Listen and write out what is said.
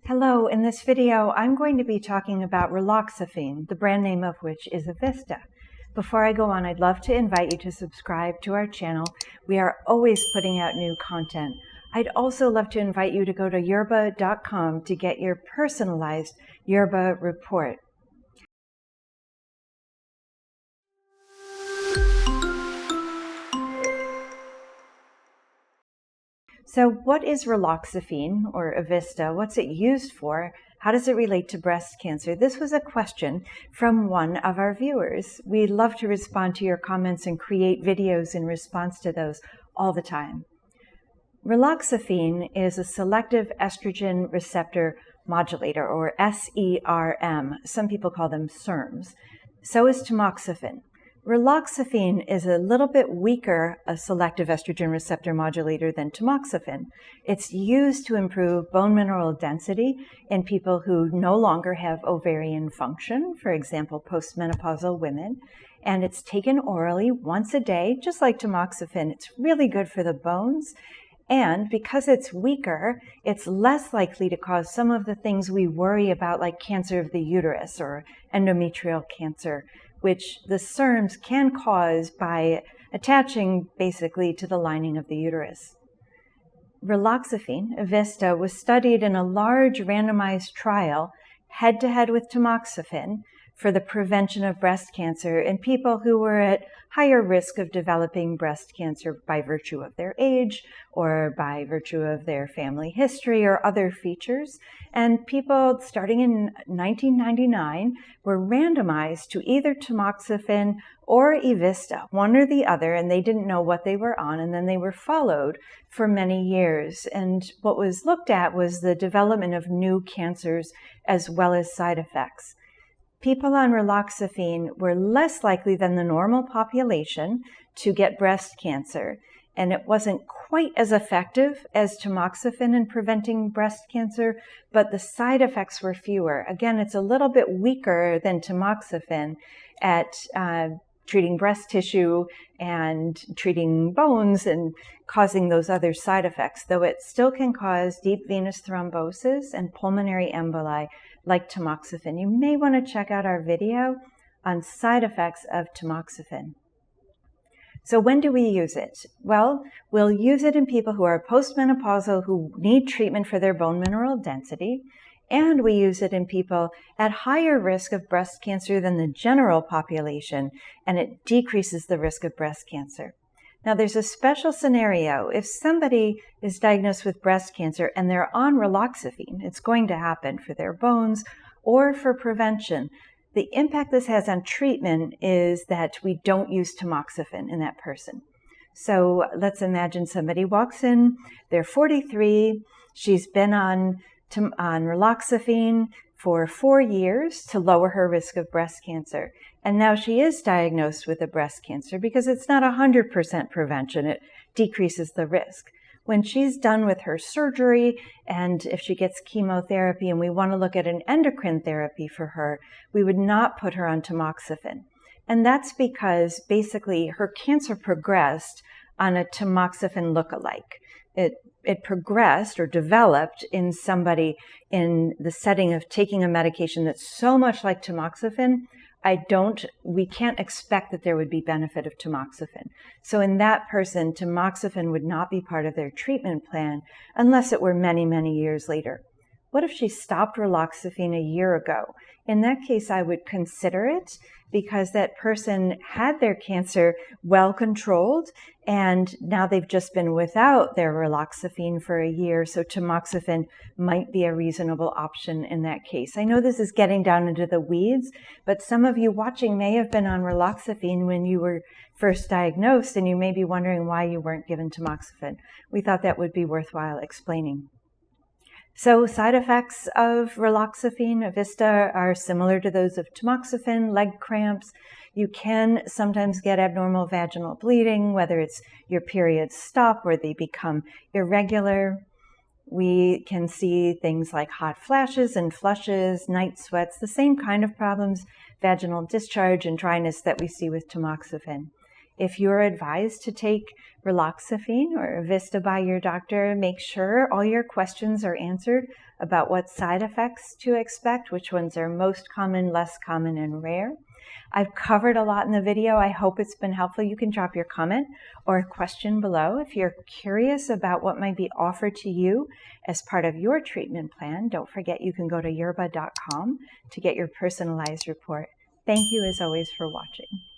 Hello, in this video I'm going to be talking about Raloxifene, the brand name of which is Evista. Before I go on, I'd love to invite you to subscribe to our channel. We are always putting out new content. I'd also love to invite you to go to Yerbba.com to get your personalized Yerbba report. So what is Raloxifene, or Evista? What's it used for? How does it relate to breast cancer? This was a question from one of our viewers. We love to respond to your comments and create videos in response to those all the time. Raloxifene is a selective estrogen receptor modulator, or SERM. Some people call them SERMs. So is tamoxifen. Raloxifene is a little bit weaker a selective estrogen receptor modulator than tamoxifen. It's used to improve bone mineral density in people who no longer have ovarian function, for example, postmenopausal women, and it's taken orally once a day, just like tamoxifen. It's really good for the bones, and because it's weaker, it's less likely to cause some of the things we worry about, like cancer of the uterus or endometrial cancer, which the SERMs can cause by attaching basically to the lining of the uterus. Raloxifene, Evista, was studied in a large randomized trial head-to-head with tamoxifen for the prevention of breast cancer in people who were at higher risk of developing breast cancer by virtue of their age or by virtue of their family history or other features. And people starting in 1999 were randomized to either tamoxifen or Evista, one or the other, and they didn't know what they were on, and then they were followed for many years. And what was looked at was the development of new cancers as well as side effects. People on Raloxifene were less likely than the normal population to get breast cancer, and it wasn't quite as effective as tamoxifen in preventing breast cancer, but the side effects were fewer. Again, it's a little bit weaker than tamoxifen at treating breast tissue and treating bones and causing those other side effects, though it still can cause deep venous thrombosis and pulmonary emboli like tamoxifen. You may want to check out our video on side effects of tamoxifen. So when do we use it? Well, we'll use it in people who are postmenopausal who need treatment for their bone mineral density, and we use it in people at higher risk of breast cancer than the general population, and it decreases the risk of breast cancer. Now, there's a special scenario. If somebody is diagnosed with breast cancer and they're on Raloxifene, it's going to happen for their bones or for prevention. The impact this has on treatment is that we don't use tamoxifen in that person. So let's imagine somebody walks in, they're 43, she's been on Raloxifene for 4 years to lower her risk of breast cancer. And now she is diagnosed with a breast cancer because it's not 100% prevention. It decreases the risk. When she's done with her surgery, and if she gets chemotherapy and we want to look at an endocrine therapy for her, we would not put her on tamoxifen. And that's because basically her cancer progressed on a tamoxifen lookalike. It progressed or developed in somebody in the setting of taking a medication that's so much like tamoxifen, we can't expect that there would be benefit of tamoxifen. So in that person, tamoxifen would not be part of their treatment plan unless it were many, many years later. What if she stopped Raloxifene a year ago? In that case, I would consider it because that person had their cancer well controlled and now they've just been without their Raloxifene for a year, so tamoxifen might be a reasonable option in that case. I know this is getting down into the weeds, but some of you watching may have been on Raloxifene when you were first diagnosed and you may be wondering why you weren't given tamoxifen. We thought that would be worthwhile explaining. So side effects of Raloxifene, Evista, are similar to those of tamoxifen, leg cramps. You can sometimes get abnormal vaginal bleeding, whether it's your periods stop or they become irregular. We can see things like hot flashes and flushes, night sweats, the same kind of problems, vaginal discharge and dryness that we see with tamoxifen. If you're advised to take Raloxifene or Evista by your doctor, make sure all your questions are answered about what side effects to expect, which ones are most common, less common, and rare. I've covered a lot in the video. I hope it's been helpful. You can drop your comment or a question below. If you're curious about what might be offered to you as part of your treatment plan, don't forget you can go to yerbba.com to get your personalized report. Thank you as always for watching.